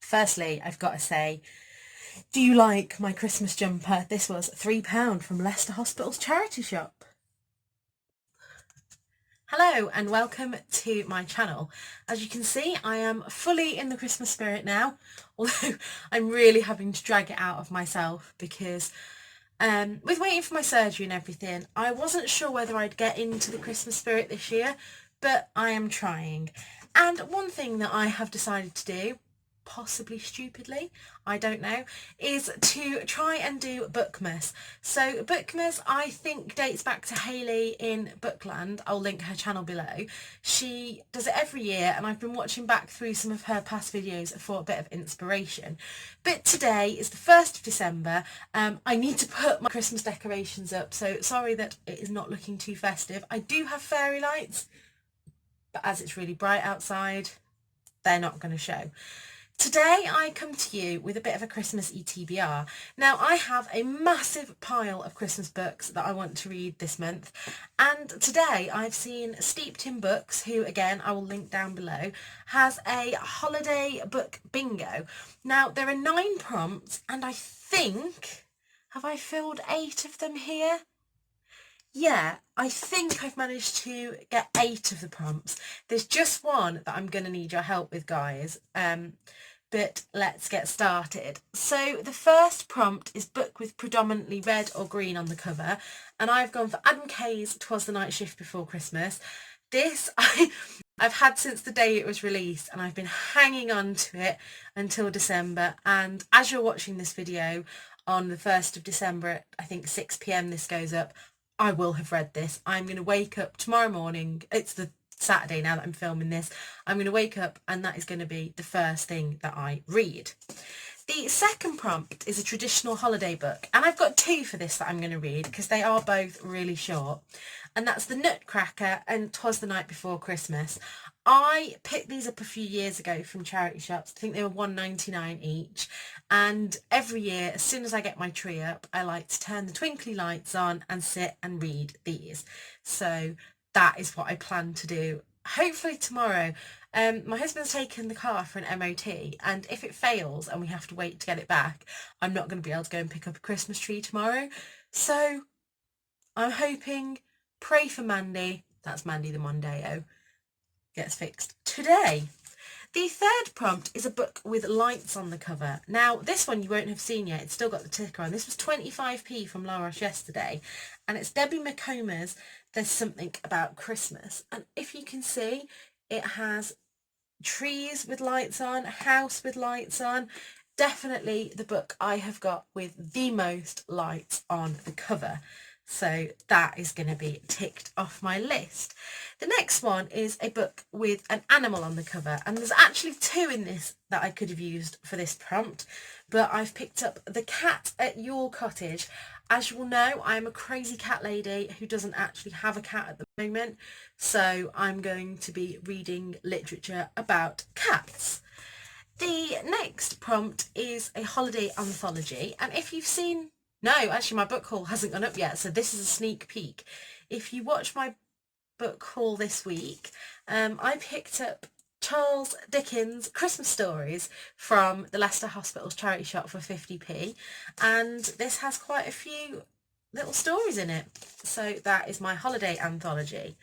Firstly, I've got to say, do you like my Christmas jumper? This was £3 from Leicester Hospital's charity shop. Hello and welcome to my channel. As you can see, I am fully in the Christmas spirit now, although I'm really having to drag it out of myself because with waiting for my surgery and everything, I wasn't sure whether I'd get into the Christmas spirit this year, but I am trying. And one thing that I have decided to do, possibly stupidly, I don't know, is to try and do Bookmas. So Bookmas, I think, dates back to Hayley in Bookland. I'll link her channel below. She does it every year and I've been watching back through some of her past videos for a bit of inspiration. But today is the 1st of December. I need to put my Christmas decorations up, so sorry that it is not looking too festive. I do have fairy lights, but as it's really bright outside, they're not going to show. Today I come to you with a bit of a Christmas-y TBR. Now I have a massive pile of Christmas books that I want to read this month, and today I've seen Steeped in Books, who again I will link down below, has a holiday book bingo. Now there are 9 prompts and I think, have I filled 8 of them here? Yeah, I think I've managed to get 8 of the prompts. There's just one that I'm going to need your help with, guys. But let's get started. So the first prompt is book with predominantly red or green on the cover, and I've gone for Adam Kay's 'Twas the Night Shift Before Christmas. This I've had since the day it was released, and I've been hanging on to it until December. And as you're watching this video on the 1st of December at I think 6 p.m. this goes up, I will have read this. I'm going to wake up tomorrow morning. It's the Saturday now that I'm filming this. I'm going to wake up and that is going to be the first thing that I read. The second prompt is a traditional holiday book, and I've got 2 for this that I'm going to read because they are both really short, and that's The Nutcracker and 'Twas the Night Before Christmas. I picked these up a few years ago from charity shops. I think they were £1.99 each, and every year as soon as I get my tree up I like to turn the twinkly lights on and sit and read these. So that is what I plan to do, hopefully tomorrow. My husband's taken the car for an MOT, and if it fails and we have to wait to get it back, I'm not going to be able to go and pick up a Christmas tree tomorrow. So I'm hoping, pray for Mandy, that's Mandy the Mondeo, gets fixed today. The third prompt is a book with lights on the cover. Now this one you won't have seen yet, it's still got the ticker on. This was 25p from La Roche yesterday, and it's Debbie McComa's There's Something About Christmas. And if you can see, it has trees with lights on, a house with lights on. Definitely the book I have got with the most lights on the cover. So that is going to be ticked off my list. The next one is a book with an animal on the cover, and there's actually 2 in this that I could have used for this prompt, but I've picked up The Cat at Your Cottage. As you will know, I'm a crazy cat lady who doesn't actually have a cat at the moment, so I'm going to be reading literature about cats. The next prompt is a holiday anthology, and if you've seen... No, actually my book haul hasn't gone up yet, so this is a sneak peek. If you watch my book haul this week, I picked up Charles Dickens' Christmas Stories from the Leicester Hospital's charity shop for 50p, and this has quite a few little stories in it. So that is my holiday anthology.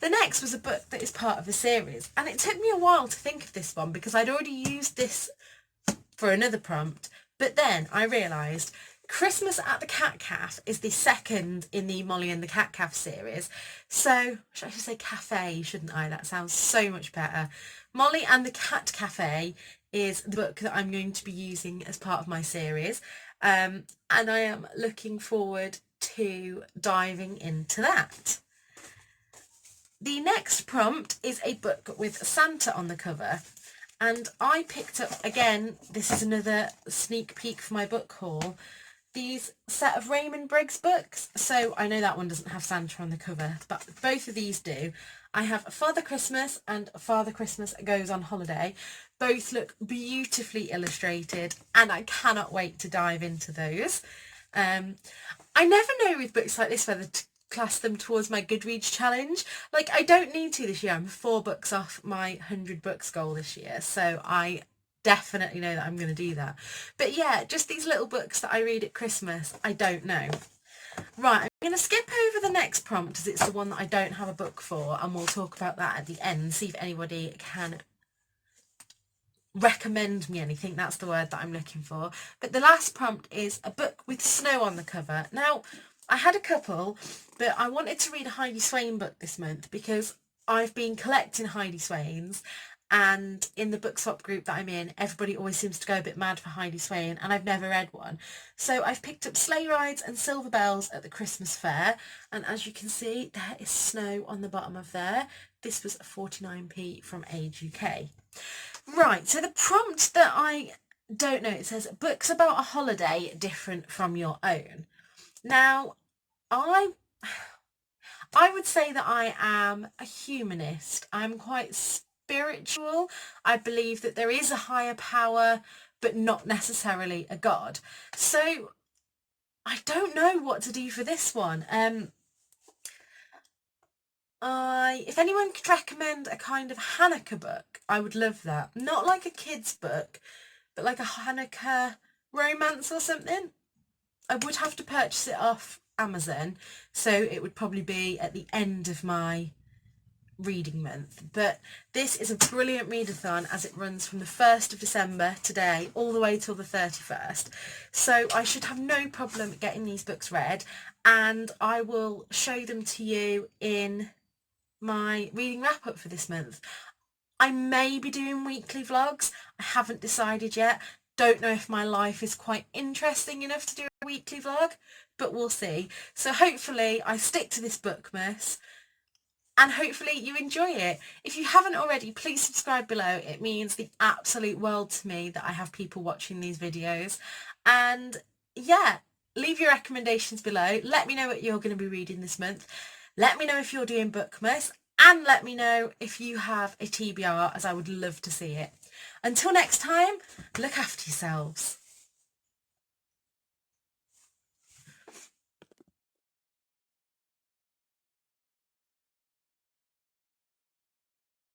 The next was a book that is part of a series, and it took me a while to think of this one because I'd already used this for another prompt, but then I realised Christmas at the Cat Cafe is the second in the Molly and the Cat Cafe series. So I should say cafe, shouldn't I? That sounds so much better. Molly and the Cat Cafe is the book that I'm going to be using as part of my series, and I am looking forward to diving into that. The next prompt is a book with Santa on the cover, and I picked up, again, this is another sneak peek for my book haul, these set of Raymond Briggs books. So I know that one doesn't have Santa on the cover, but both of these do. I have Father Christmas and Father Christmas Goes on Holiday. Both look beautifully illustrated, and I cannot wait to dive into those. I never know with books like this whether to class them towards my Goodreads challenge. Like, I don't need to this year. I'm 4 books off my 100 books goal this year, so I definitely know that I'm going to do that. But yeah, just these little books that I read at Christmas, I don't know. Right, I'm going to skip over the next prompt as it's the one that I don't have a book for, and we'll talk about that at the end, see if anybody can recommend me anything. That's the word that I'm looking for. But the last prompt is a book with snow on the cover. Now, I had a couple, but I wanted to read a Heidi Swain book this month because I've been collecting Heidi Swains, and in the book swap group that I'm in, everybody always seems to go a bit mad for Heidi Swain, and I've never read one. So I've picked up Sleigh Rides and Silver Bells at the Christmas fair, and as you can see, there is snow on the bottom of there. This was 49p from Age UK. Right, so the prompt that I don't know, it says books about a holiday different from your own. Now, I would say that I am a humanist. I'm quite spiritual. I believe that there is a higher power, but not necessarily a god. So I don't know what to do for this one. If anyone could recommend a kind of Hanukkah book, I would love that. Not like a kid's book, but like a Hanukkah romance or something. I would have to purchase it off Amazon, so it would probably be at the end of my reading month. But this is a brilliant readathon as it runs from the 1st of December today all the way till the 31st. So I should have no problem getting these books read, and I will show them to you in my reading wrap up for this month. I may be doing weekly vlogs. I haven't decided yet. Don't know if my life is quite interesting enough to do a weekly vlog, but we'll see. So hopefully I stick to this Bookmas, and hopefully you enjoy it. If you haven't already, please subscribe below. It means the absolute world to me that I have people watching these videos. And yeah, leave your recommendations below. Let me know what you're going to be reading this month. Let me know if you're doing Bookmas, and let me know if you have a TBR, as I would love to see it. Until next time, look after yourselves.